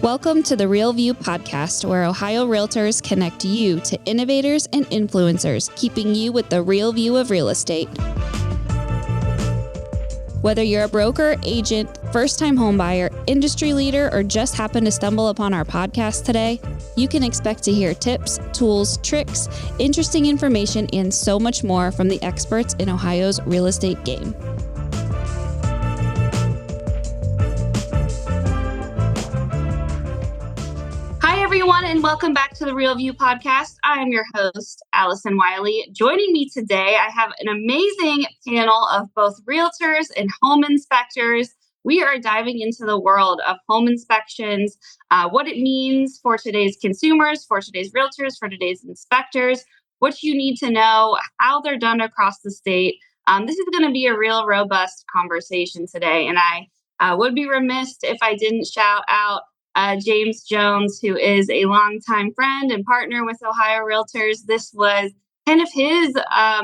Welcome to the Real View podcast, where Ohio Realtors connect you to innovators and influencers, keeping you with the real view of real estate. Whether you're a broker, agent, first-time homebuyer, industry leader, or just happen to stumble upon our podcast today, you can expect to hear tips, tools, tricks, interesting information, and so much more from the experts in Ohio's real estate game. Hi, everyone, and welcome back to the Real View podcast. I am your host, Allison Wiley. Joining me today, I have an amazing panel of both realtors and home inspectors. We are diving into the world of home inspections, what it means for today's consumers, for today's realtors, for today's inspectors, what you need to know, how they're done across the state. This is going to be a real robust conversation today, and I would be remiss if I didn't shout out James Jones, who is a longtime friend and partner with Ohio Realtors. This was kind of his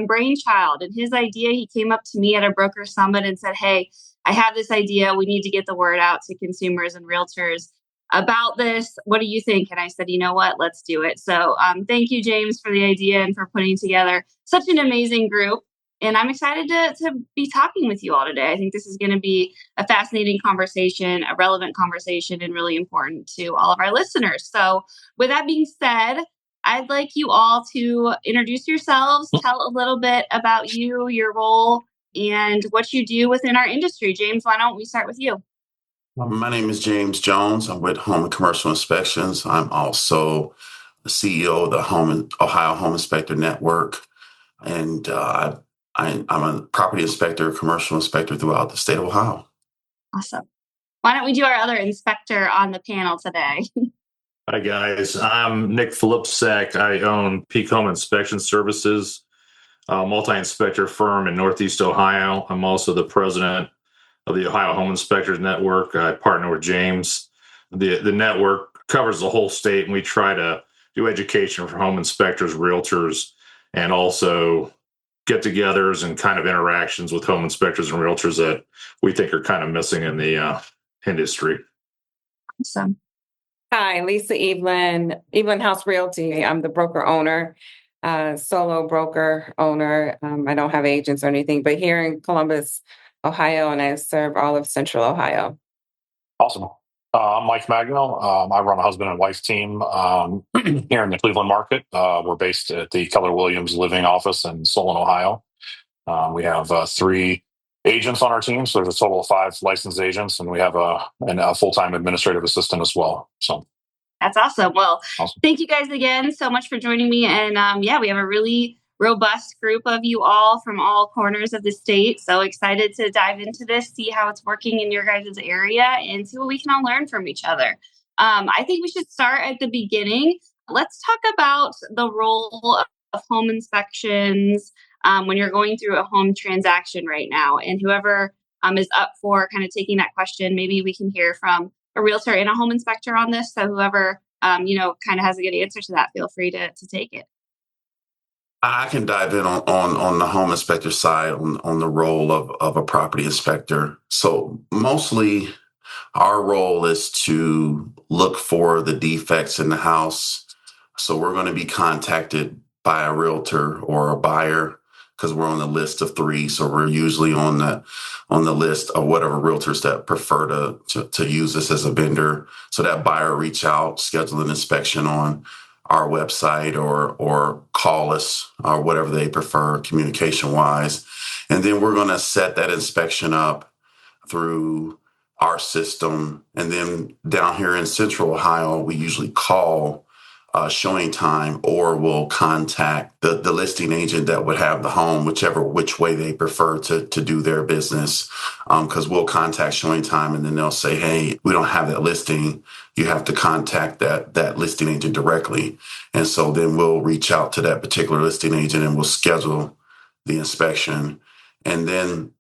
brainchild and his idea. He came up to me at a broker summit and said, "Hey, I have this idea. We need to get the word out to consumers and realtors about this. What do you think?" And I said, "You know what? Let's do it." So thank you, James, for the idea and for putting together such an amazing group. And I'm excited to be talking with you all today. I think this is going to be a fascinating conversation, a relevant conversation, and really important to all of our listeners. So with that being said, I'd like you all to introduce yourselves, tell a little bit about you, your role, and what you do within our industry. James, why don't we start with you? My name is James Jones. I'm with Home and Commercial Inspections. I'm also the CEO of the Ohio Home Inspector Network. And I'm a property inspector, commercial inspector throughout the state of Ohio. Awesome. Why don't we do our other inspector on the panel today? Hi, guys. I'm Nick Philipsak. I own Peak Home Inspection Services, a multi-inspector firm in Northeast Ohio. I'm also the president of the Ohio Home Inspectors Network. I partner with James. The network covers the whole state, and we try to do education for home inspectors, realtors, and also get-togethers and kind of interactions with home inspectors and realtors that we think are kind of missing in the industry. Awesome. Hi, Lisa Evelyn House Realty. I'm the broker owner, solo broker owner. I don't have agents or anything, but here in Columbus, Ohio, and I serve all of Central Ohio. Awesome. I'm Mike Magno. I run a husband and wife team here in the Cleveland market. We're based at the Keller Williams Living Office in Solon, Ohio. We have 3 agents on our team, so there's a total of 5 licensed agents, and we have a full-time administrative assistant as well. So that's awesome. Well, awesome. Thank you guys again so much for joining me. And we have a really robust group of you all from all corners of the state. So excited to dive into this, see how it's working in your guys' area, and see what we can all learn from each other. I think we should start at the beginning. Let's talk about the role of home inspections when you're going through a home transaction right now. And whoever is up for kind of taking that question, maybe we can hear from a realtor and a home inspector on this. So whoever, kind of has a good answer to that, feel free to take it. I can dive in on the home inspector side on the role of a property inspector. So mostly our role is to look for the defects in the house. So we're going to be contacted by a realtor or a buyer because we're on the list of 3. So we're usually on the list of whatever realtors that prefer to use us as a vendor. So that buyer reach out, schedule an inspection on our website or call us or whatever they prefer communication wise. And then we're going to set that inspection up through our system. And then down here in Central Ohio, we usually call showing time, or we'll contact the listing agent that would have the home, which way they prefer to do their business. Because we'll contact showing time and then they'll say, "Hey, we don't have that listing. You have to contact that listing agent directly." And so then we'll reach out to that particular listing agent and we'll schedule the inspection. And then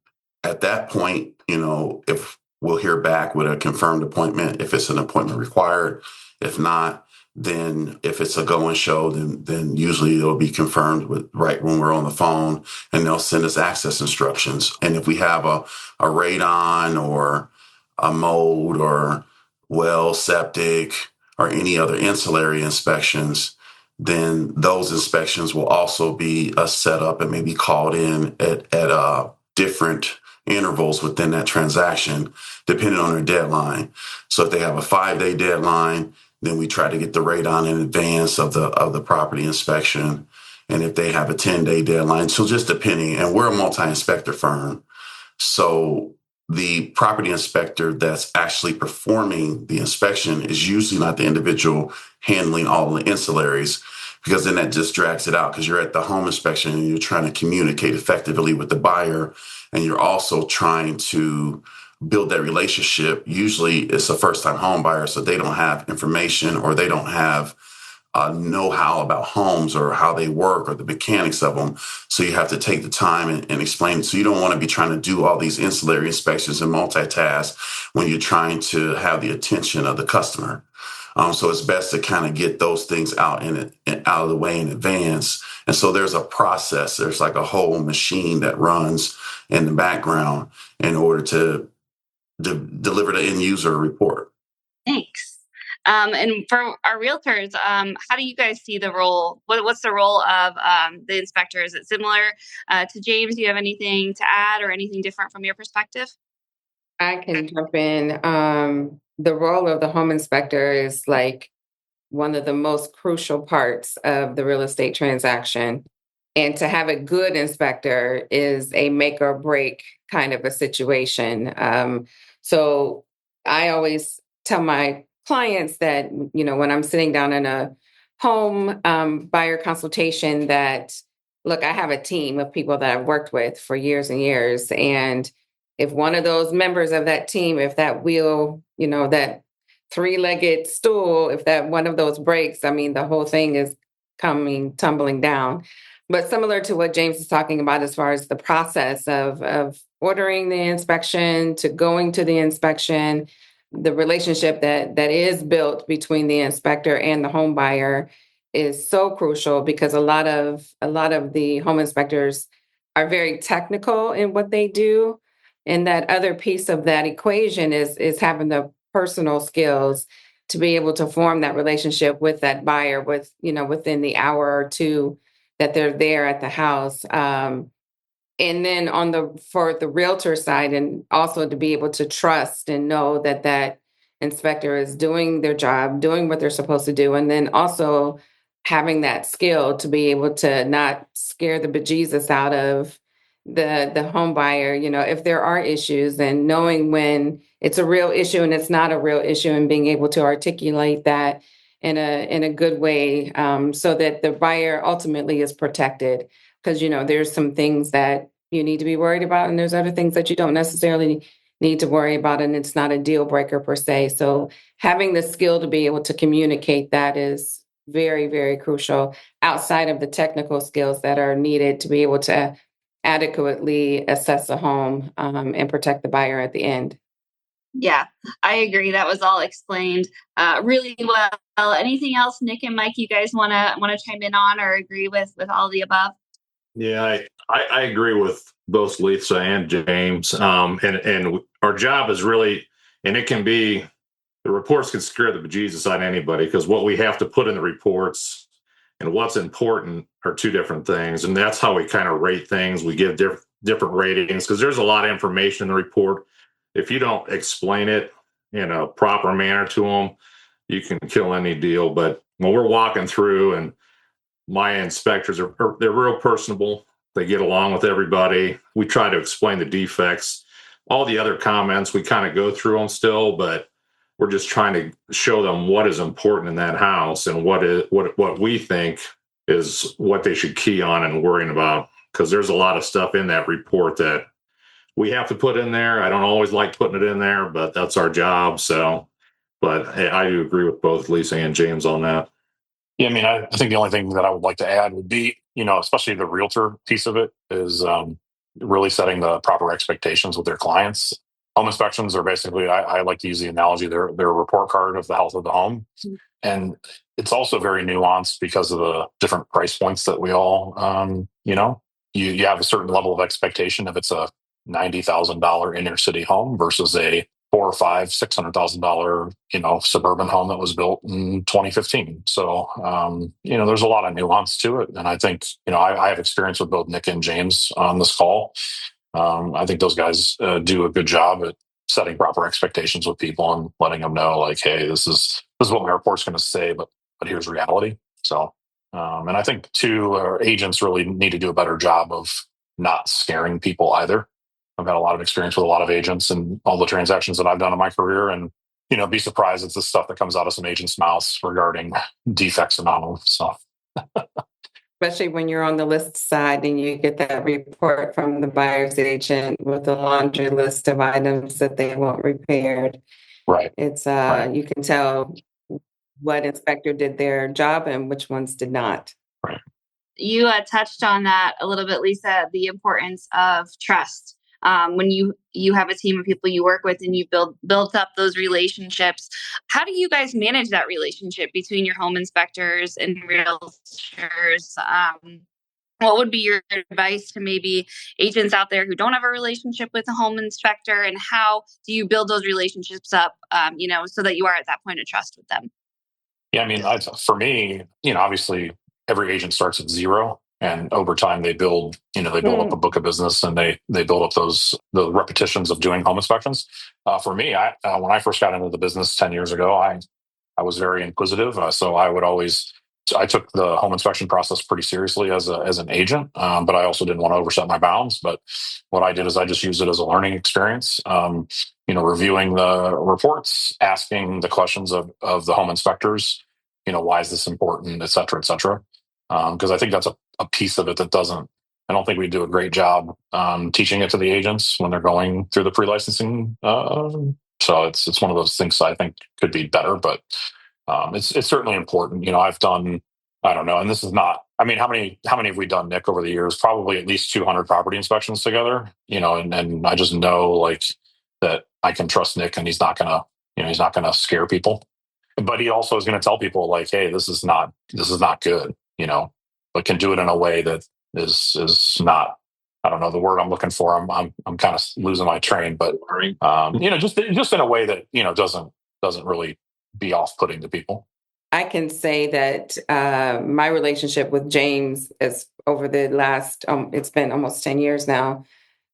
at that point, if we'll hear back with a confirmed appointment, if it's an appointment required. If not, then if it's a go and show, then usually it'll be confirmed right when we're on the phone, and they'll send us access instructions. And if we have a radon or a mold or well, septic, or any other ancillary inspections, then those inspections will also be set up and maybe called in at different intervals within that transaction, depending on their deadline. So if they have a 5-day deadline, then we try to get the radon in advance of the property inspection. And if they have a 10-day deadline, so just depending, and we're a multi-inspector firm. So the property inspector that's actually performing the inspection is usually not the individual handling all the ancillaries, because then that just drags it out, because you're at the home inspection and you're trying to communicate effectively with the buyer, and you're also trying to build that relationship. Usually it's a first-time home buyer, so they don't have information, or they don't have know-how about homes or how they work or the mechanics of them. So you have to take the time and explain it. So you don't want to be trying to do all these ancillary inspections and multitask when you're trying to have the attention of the customer. So it's best to kind of get those things out of the way in advance. And so there's a process. There's like a whole machine that runs in the background in order to deliver the end user report. Thanks. And for our realtors, how do you guys see the role? What's the role of the inspector? Is it similar to James? Do you have anything to add or anything different from your perspective? I can jump in. The role of the home inspector is like one of the most crucial parts of the real estate transaction. And to have a good inspector is a make or break kind of a situation. So I always tell my clients that, when I'm sitting down in a home buyer consultation, that, look, I have a team of people that I've worked with for years and years. And if one of those members of that team, if that wheel, that three-legged stool, if that one of those breaks, I mean, the whole thing is coming tumbling down. But similar to what James is talking about, as far as the process of ordering the inspection to going to the inspection, the relationship that is built between the inspector and the home buyer is so crucial, because a lot of the home inspectors are very technical in what they do. And that other piece of that equation is having the personal skills to be able to form that relationship with that buyer within the hour or two that they're there at the house. And then for the realtor side, and also to be able to trust and know that that inspector is doing their job, doing what they're supposed to do. And then also having that skill to be able to not scare the bejesus out of the home buyer, if there are issues, and knowing when it's a real issue and it's not a real issue, and being able to articulate that in a good way, so that the buyer ultimately is protected. Because, there's some things that you need to be worried about, and there's other things that you don't necessarily need to worry about, and it's not a deal breaker per se. So having the skill to be able to communicate that is very, very crucial, outside of the technical skills that are needed to be able to adequately assess a home, and protect the buyer at the end. Yeah, I agree. That was all explained really well. Anything else, Nick and Mike, you guys want to chime in on or agree with all the above? Yeah, I agree with both Lisa and James. And our job is really, and it can be, the reports can scare the bejesus out of anybody, because what we have to put in the reports and what's important are two different things. And that's how we kind of rate things. We give different ratings, because there's a lot of information in the report. If you don't explain it in a proper manner to them, you can kill any deal. But when we're walking through, and my inspectors they're real personable. They get along with everybody. We try to explain the defects. All the other comments, we kind of go through them still, but we're just trying to show them what is important in that house, and what we think is what they should key on and worrying about. Because there's a lot of stuff in that report that we have to put in there. I don't always like putting it in there, but that's our job. So, but I do agree with both Lisa and James on that. Yeah, I mean, I think the only thing that I would like to add would be, especially the realtor piece of it, is really setting the proper expectations with their clients. Home inspections are basically, I like to use the analogy, they're a report card of the health of the home. And it's also very nuanced because of the different price points that we all, you have a certain level of expectation if it's a $90,000 inner city home versus a $400,000 or $600,000, suburban home that was built in 2015. So, there's a lot of nuance to it. And I think, I have experience with both Nick and James on this call. I think those guys do a good job at setting proper expectations with people and letting them know, like, hey, this is what my report's going to say, but here's reality. So, and I think too, agents really need to do a better job of not scaring people either. I've had a lot of experience with a lot of agents and all the transactions that I've done in my career, and be surprised at the stuff that comes out of some agents' mouths regarding defects and all. So, especially when you're on the list side and you get that report from the buyer's agent with a laundry list of items that they want repaired. right. It's Right. you can tell what inspector did their job and which ones did not. Right. You touched on that a little bit, Lisa, the importance of trust. When you have a team of people you work with and you built up those relationships, how do you guys manage that relationship between your home inspectors and realtors? What would be your advice to maybe agents out there who don't have a relationship with a home inspector, and how do you build those relationships up, so that you are at that point of trust with them? Yeah, I mean, for me, obviously every agent starts at zero, and over time they build, they build up a book of business, and they build up the repetitions of doing home inspections. For me, when I first got into the business 10 years ago, I was very inquisitive, so I took the home inspection process pretty seriously as an agent, but I also didn't want to overstep my bounds. But what I did is I just used it as a learning experience. Reviewing the reports, asking the questions of the home inspectors. Why is this important, et cetera, et cetera. Because I think that's a piece of it that doesn't. I don't think we do a great job teaching it to the agents when they're going through the pre-licensing. So it's one of those things I think could be better, but it's certainly important. I've done, I don't know, and this is not. I mean, how many have we done, Nick, over the years? Probably at least 200 property inspections together. And I just know like that I can trust Nick, and he's not gonna scare people. But he also is going to tell people like, hey, this is not good. But can do it in a way that is not. I don't know the word I'm looking for. I'm kind of losing my train, but just in a way that doesn't really be off-putting to people. I can say that my relationship with James is over the last, it's been almost 10 years now.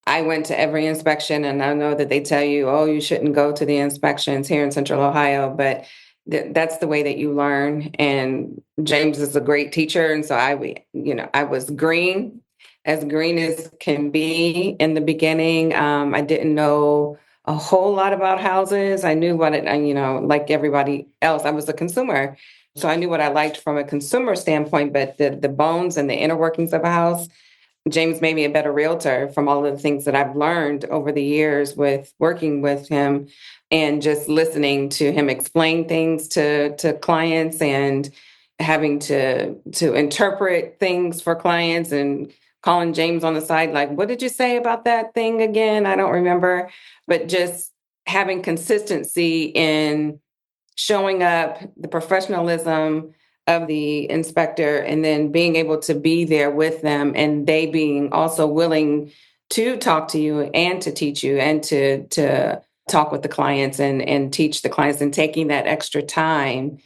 I went to every inspection, and I know that they tell you, oh, you shouldn't go to the inspections here in Central Ohio, but that's the way that you learn. And James is a great teacher. And so I was green as can be in the beginning. I didn't know a whole lot about houses. I knew like everybody else, I was a consumer. So I knew what I liked from a consumer standpoint, but the bones and the inner workings of a house, James made me a better realtor from all of the things that I've learned over the years with working with him and just listening to him explain things to clients and having to interpret things for clients and calling James on the side, like, what did you say about that thing again? I don't remember. But just having consistency in showing up, the professionalism of the inspector, and then being able to be there with them, and they being also willing to talk to you and to teach you and to talk with the clients and teach the clients, and taking that extra time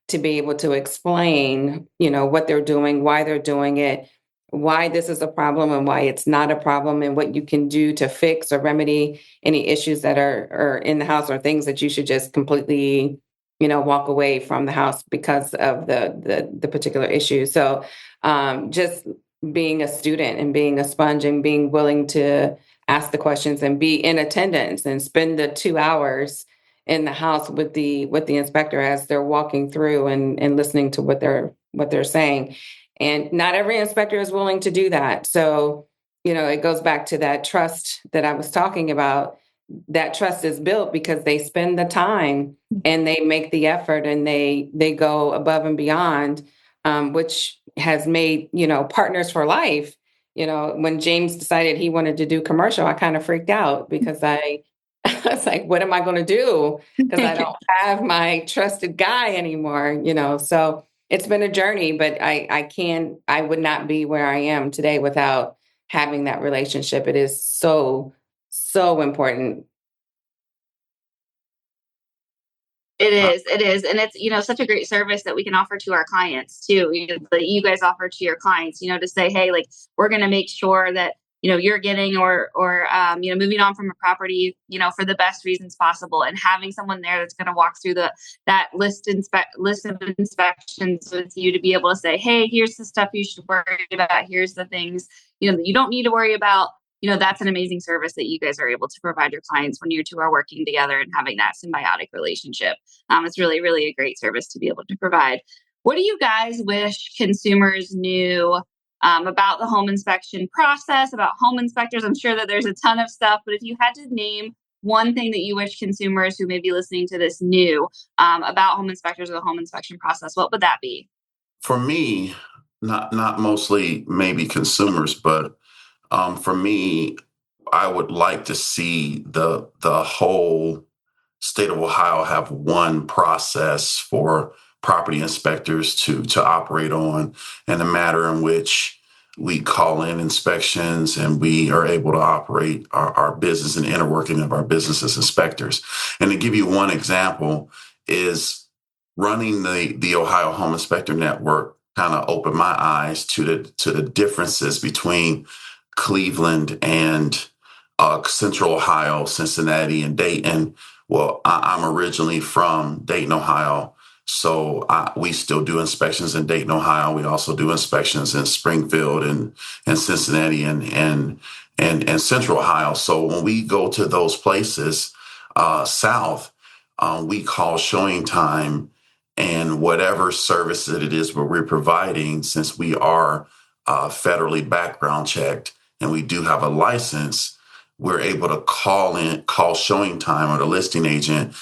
to be able to explain, what they're doing, why they're doing it, why this is a problem and why it's not a problem, and what you can do to fix or remedy any issues that are in the house, or things that you should just completely walk away from the house because of the particular issue. So just being a student and being a sponge and being willing to ask the questions and be in attendance and spend the 2 hours in the house with the inspector as they're walking through and listening to what they're saying. And not every inspector is willing to do that. So, it goes back to that trust that I was talking about. That trust is built because they spend the time and they make the effort, and they go above and beyond, which has made partners for life. When James decided he wanted to do commercial, I kind of freaked out because I was like, what am I going to do? Because I don't have my trusted guy anymore. So it's been a journey, but I would not be where I am today without having that relationship. It is so important. It is. And it's, such a great service that we can offer to our clients too. That you guys offer to your clients, to say, hey, like, we're going to make sure that, you're getting moving on from a property, for the best reasons possible, and having someone there that's going to walk through that list of inspections with you to be able to say, hey, here's the stuff you should worry about. Here's the things, that you don't need to worry about. That's an amazing service that you guys are able to provide your clients when you two are working together and having that symbiotic relationship. It's really, really a great service to be able to provide. What do you guys wish consumers knew about the home inspection process, about home inspectors? I'm sure that there's a ton of stuff, but if you had to name one thing that you wish consumers who may be listening to this knew about home inspectors or the home inspection process, what would that be? For me, not mostly maybe consumers, but for me, I would like to see the whole state of Ohio have one process for property inspectors to operate on, and a matter in which we call in inspections and we are able to operate our business and inner working of our business as inspectors. And to give you one example is running the Ohio Home Inspector Network kind of opened my eyes to the differences between Cleveland and Central Ohio, Cincinnati, and Dayton. Well, I'm originally from Dayton, Ohio, so we still do inspections in Dayton, Ohio. We also do inspections in Springfield and Cincinnati and Central Ohio. So when we go to those places south, we call showing time, and whatever service that it is where we're providing, since we are federally background checked and we do have a license, we're able to call showing time or the listing agent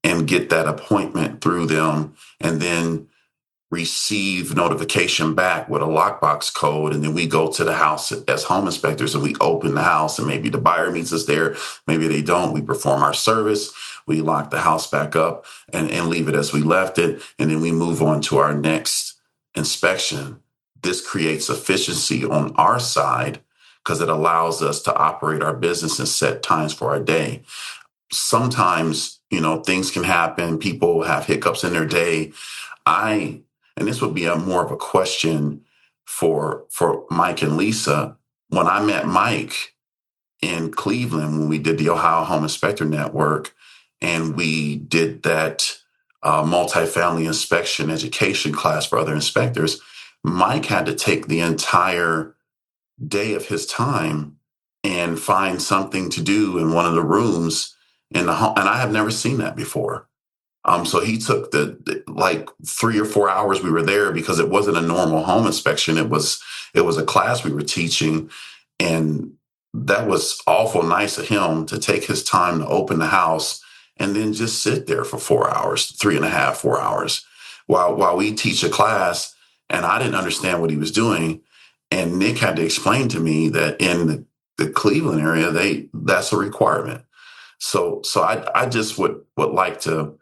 and get that appointment through them, and then receive notification back with a lockbox code. And then we go to the house as home inspectors and we open the house, and maybe the buyer meets us there. Maybe they don't. We perform our service. We lock the house back up and leave it as we left it. And then we move on to our next inspection. This creates efficiency on our side because it allows us to operate our business and set times for our day. Sometimes, things can happen. People have hiccups in their day. And this would be more of a question for Mike and Lisa. When I met Mike in Cleveland, when we did the Ohio Home Inspector Network, and we did that multifamily inspection education class for other inspectors, Mike had to take the entire day of his time and find something to do in one of the rooms in the home. And I have never seen that before. So he took the like 3 or 4 hours we were there, because it wasn't a normal home inspection. It was a class we were teaching. And that was awful nice of him to take his time to open the house and then just sit there for 4 hours, 3.5, 4 hours while we teach a class. And I didn't understand what he was doing. And Nick had to explain to me that in the Cleveland area, that's a requirement. So I just would like to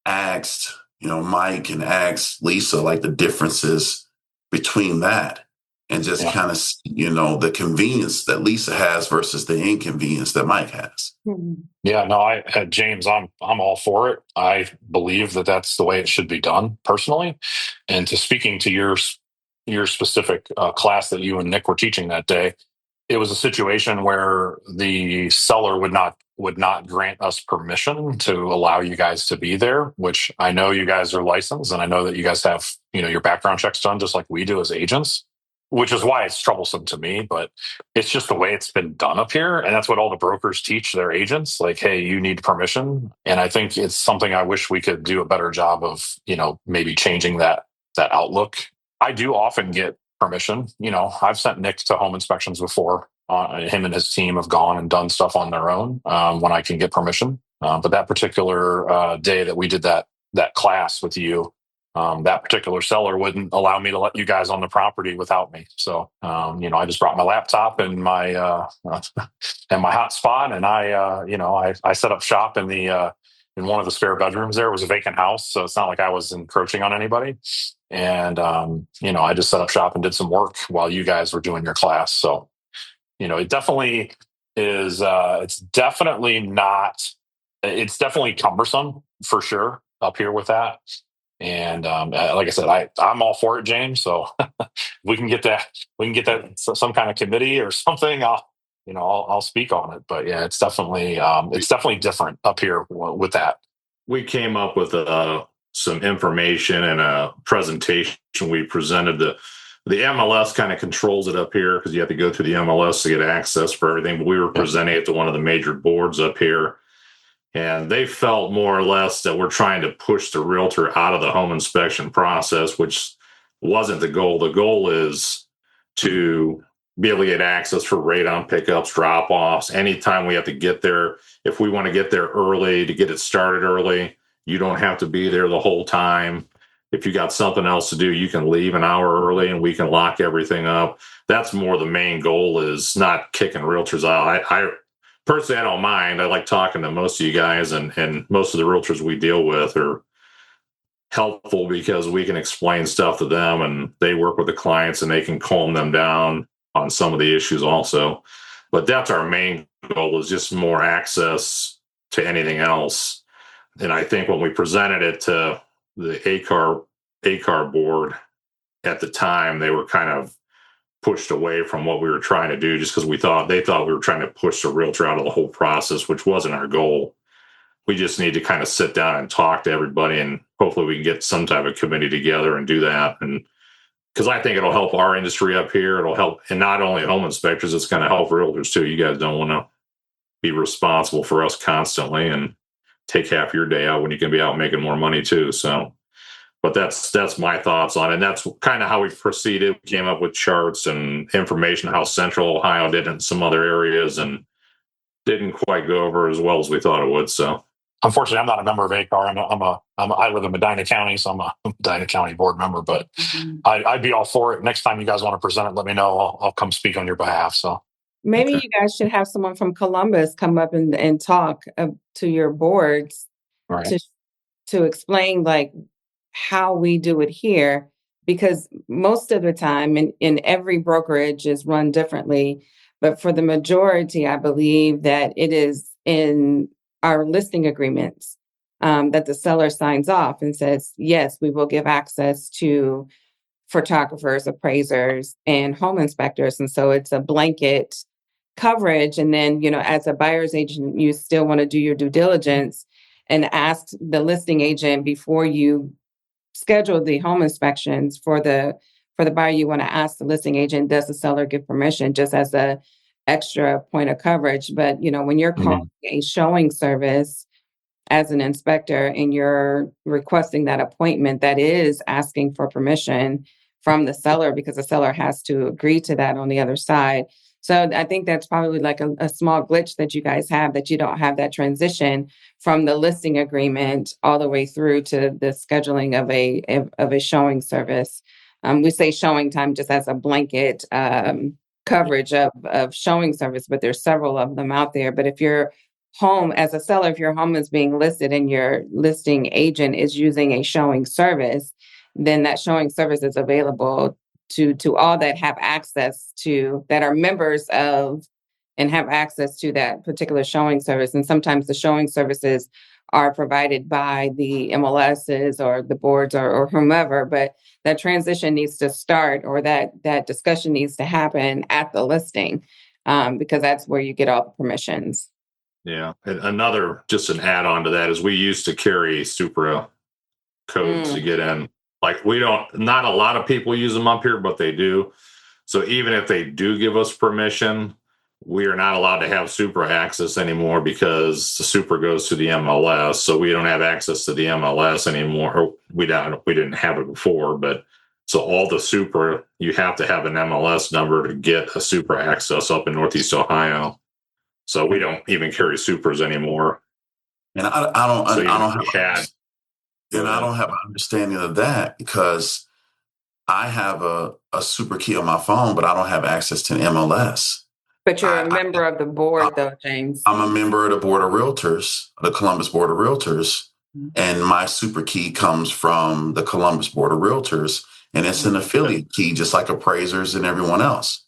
asked, Mike and asked Lisa, like, the differences between that, and just kind of, the convenience that Lisa has versus the inconvenience that Mike has. Yeah, no, James, I'm all for it. I believe that that's the way it should be done personally. And to speaking to your specific class that you and Nick were teaching that day, it was a situation where the seller would not grant us permission to allow you guys to be there, which I know you guys are licensed, and I know that you guys have, your background checks done just like we do as agents, which is why it's troublesome to me. But it's just the way it's been done up here, and that's what all the brokers teach their agents, like, hey, you need permission. And I think it's something I wish we could do a better job of, maybe changing that outlook. I do often get permission. I've sent Nick to home inspections before. Him and his team have gone and done stuff on their own when I can get permission. But that particular day that we did that class with you, that particular seller wouldn't allow me to let you guys on the property without me. So, I just brought my laptop and my and my hotspot, and I set up shop in one of the spare bedrooms. There was a vacant house, so it's not like I was encroaching on anybody. And I just set up shop and did some work while you guys were doing your class. So, it definitely is. It's definitely cumbersome for sure. up here with that. And like I said, I'm all for it, James. So we can get that. We can get that some kind of committee or something. I'll speak on it. But yeah, it's definitely different up here with that. We came up with some information and a presentation. We presented the MLS kind of controls it up here because you have to go through the MLS to get access for everything. But we were presenting it to one of the major boards up here. And they felt more or less that we're trying to push the realtor out of the home inspection process, which wasn't the goal. The goal is to be able to get access for radon pickups, drop offs. Anytime we have to get there, if we want to get there early to get it started early, you don't have to be there the whole time. If you got something else to do, you can leave an hour early and we can lock everything up. That's more the main goal, is not kicking realtors out. I personally, I don't mind. I like talking to most of you guys, and most of the realtors we deal with are helpful because we can explain stuff to them and they work with the clients and they can calm them down on some of the issues also. But that's our main goal, is just more access to anything else. And I think when we presented it to the ACAR board at the time, they were kind of pushed away from what we were trying to do just because they thought we were trying to push the realtor out of the whole process, which wasn't our goal. We just need to kind of sit down and talk to everybody, and hopefully we can get some type of committee together and do that. And because I think it'll help our industry up here. It'll help, and not only home inspectors, it's going to help realtors too. You guys don't want to be responsible for us constantly and take half your day out when you can be out making more money too. So, but that's my thoughts on it. And that's kind of how we proceeded. We came up with charts and information how Central Ohio did in some other areas, and didn't quite go over as well as we thought it would. So, unfortunately, I'm not a member of ACAR. I live in Medina County, so I'm a Medina County board member. But I'd be all for it. Next time you guys want to present it, let me know. I'll come speak on your behalf. So maybe you guys should have someone from Columbus come up and talk to your boards, right, to explain like how we do it here, because most of the time in every brokerage is run differently. But for the majority, I believe that it is in our listing agreements that the seller signs off and says, yes, we will give access to photographers, appraisers, and home inspectors. And so it's a blanket coverage. And then, as a buyer's agent, you still want to do your due diligence and ask the listing agent before you schedule the home inspections for the buyer. You want to ask the listing agent, does the seller give permission, just as a extra point of coverage. But when you're calling a showing service as an inspector and you're requesting that appointment, that is asking for permission from the seller, because the seller has to agree to that on the other side. So I think that's probably like a small glitch that you guys have, that you don't have that transition from the listing agreement all the way through to the scheduling of a showing service. We say showing time just as a blanket coverage of showing service, but there's several of them out there. But if your home, as a seller, if your home is being listed and your listing agent is using a showing service, then that showing service is available to all that have access to, that are members of and have access to that particular showing service. And sometimes the showing services are provided by the MLSs or the boards or whomever, but that transition needs to start, or that discussion needs to happen at the listing, because that's where you get all the permissions. yeah. And just an add on to that is we used to carry Supra codes to get in. Like not a lot of people use them up here, but they do. So even if they do give us permission, we are not allowed to have Supra access anymore because the Supra goes to the MLS. So we don't have access to the MLS anymore. Or we didn't have it before, but so all the Supra, you have to have an MLS number to get a Supra access up in Northeast Ohio. So we don't even carry Supras anymore. And I don't have an understanding of that, because I have a super key on my phone, but I don't have access to an MLS. But you're a member of the board, though, James. I'm a member of the Board of Realtors, the Columbus Board of Realtors, and my super key comes from the Columbus Board of Realtors, and it's an affiliate key, just like appraisers and everyone else.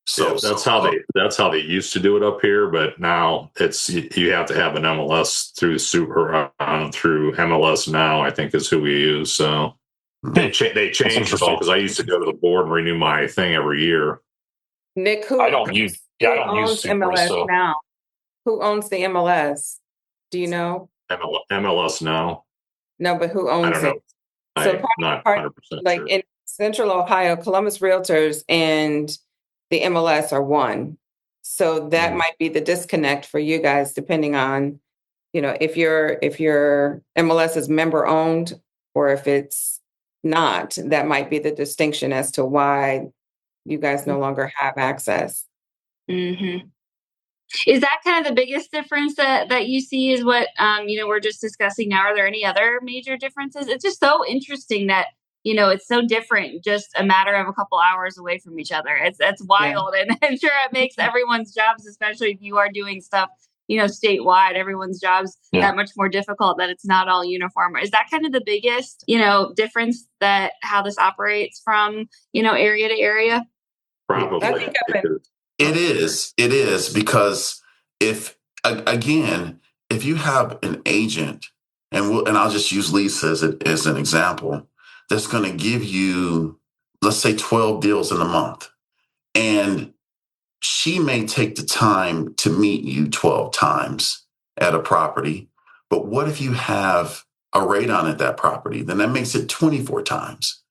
So, that's how they used to do it up here, but now it's you have to have an MLS through through MLS now. I think is who we use. So they changed it all because I used to go to the board and renew my thing every year. Nick, I don't use Super. MLS So now? Who owns the MLS? Do you know? MLS now. No, but who I owns don't know. it? So I'm not part, 100% like sure. in Central Ohio, Columbus Realtors and the MLS are one. So that might be the disconnect for you guys, depending on, if your MLS is member owned or if it's not, that might be the distinction as to why you guys no longer have access. Mm-hmm. Is that kind of the biggest difference that you see is what we're just discussing now? Are there any other major differences? It's just so interesting that it's so different, just a matter of a couple hours away from each other. That's Yeah. wild, and I'm sure it makes everyone's jobs, especially if you are doing stuff statewide, everyone's jobs that much more difficult. That it's not all uniform. Is that kind of the biggest difference that how this operates from area to area? Probably. I think I've been. it is because if again, if you have an agent, and I'll just use Lisa as an example, that's going to give you, let's say, 12 deals in a month, and she may take the time to meet you 12 times at a property. But what if you have a radon at that property? Then that makes it 24 times.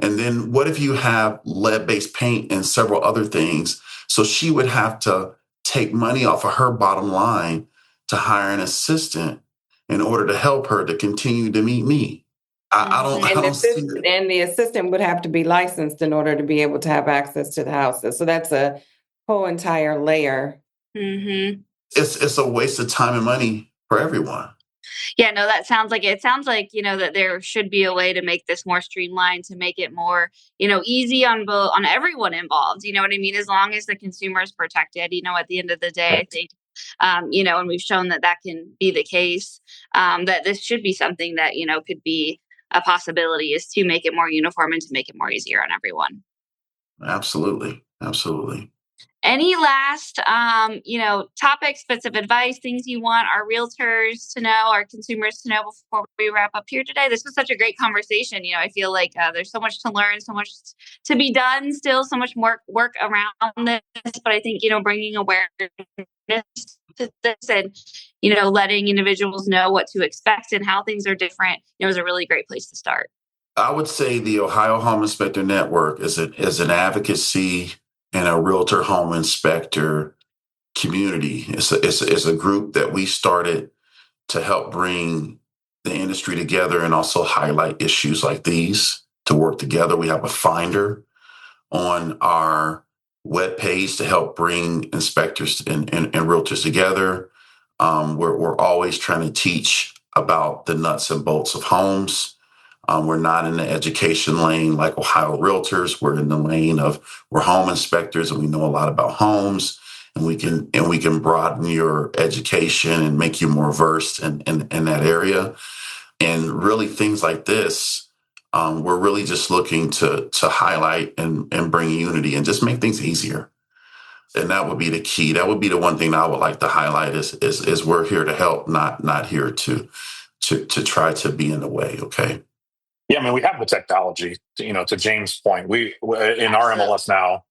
And then what if you have lead-based paint and several other things? So she would have to take money off of her bottom line to hire an assistant in order to help her to continue to meet me. I don't see it. And the assistant would have to be licensed in order to be able to have access to the houses. So that's a whole entire layer. Mm-hmm. It's a waste of time and money for everyone. Yeah, no, that sounds like that there should be a way to make this more streamlined, to make it more, easy on everyone involved. You know what I mean? As long as the consumer is protected, at the end of the day, I think, and we've shown that can be the case, that this should be something that, could be a possibility, is to make it more uniform and to make it more easier on everyone. Absolutely. Absolutely. Any last, topics, bits of advice, things you want our realtors to know, our consumers to know before we wrap up here today? This was such a great conversation. I feel like there's so much to learn, so much to be done still, so much more work around this. But I think, bringing awareness to this and, letting individuals know what to expect and how things are different, is a really great place to start. I would say the Ohio Home Inspector Network is an advocacy and a realtor home inspector community. It's a group that we started to help bring the industry together and also highlight issues like these to work together. We have a finder on our webpage to help bring inspectors and realtors together. We're always trying to teach about the nuts and bolts of homes. We're not in the education lane like Ohio Realtors. We're in the lane of we're home inspectors and we know a lot about homes, and we can broaden your education and make you more versed in that area. And really things like this, we're really just looking to highlight and bring unity and just make things easier. And that would be the key. That would be the one thing I would like to highlight is we're here to help, not here to try to be in the way. Okay. yeah, I mean, we have the technology. To James' point, we in our MLS now.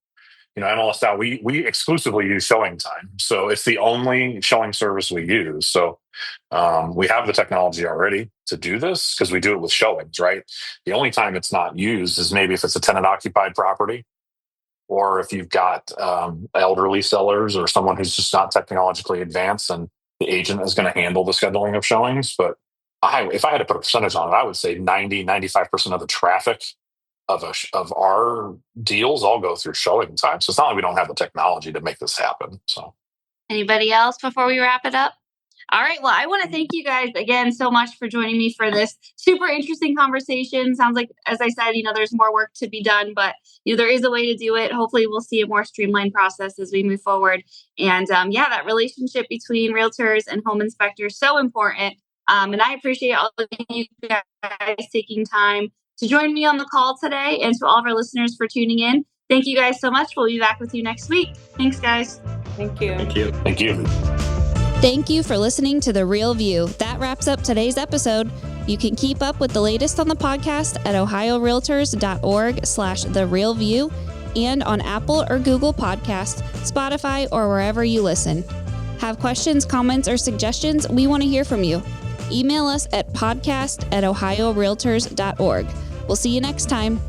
MLS now we exclusively use showing time, so it's the only showing service we use. So we have the technology already to do this because we do it with showings, right? The only time it's not used is maybe if it's a tenant occupied property, or if you've got elderly sellers or someone who's just not technologically advanced, and the agent is going to handle the scheduling of showings. But if I had to put a percentage on it, I would say 90-95% of the traffic of our deals all go through showing time. So it's not like we don't have the technology to make this happen. So Anybody else before we wrap it up? All right. Well, I want to thank you guys again so much for joining me for this super interesting conversation. Sounds like, as I said, there's more work to be done, but there is a way to do it. Hopefully we'll see a more streamlined process as we move forward. And that relationship between realtors and home inspectors, so important. And I appreciate all of you guys taking time to join me on the call today, and to all of our listeners for tuning in. Thank you guys so much. We'll be back with you next week. Thanks, guys. Thank you. Thank you. Thank you. Thank you for listening to The Real View. That wraps up today's episode. You can keep up with the latest on the podcast at ohiorealtors.org/therealview and on Apple or Google Podcasts, Spotify, or wherever you listen. Have questions, comments, or suggestions? We want to hear from you. Email us at podcast@ohiorealtors.org. We'll see you next time.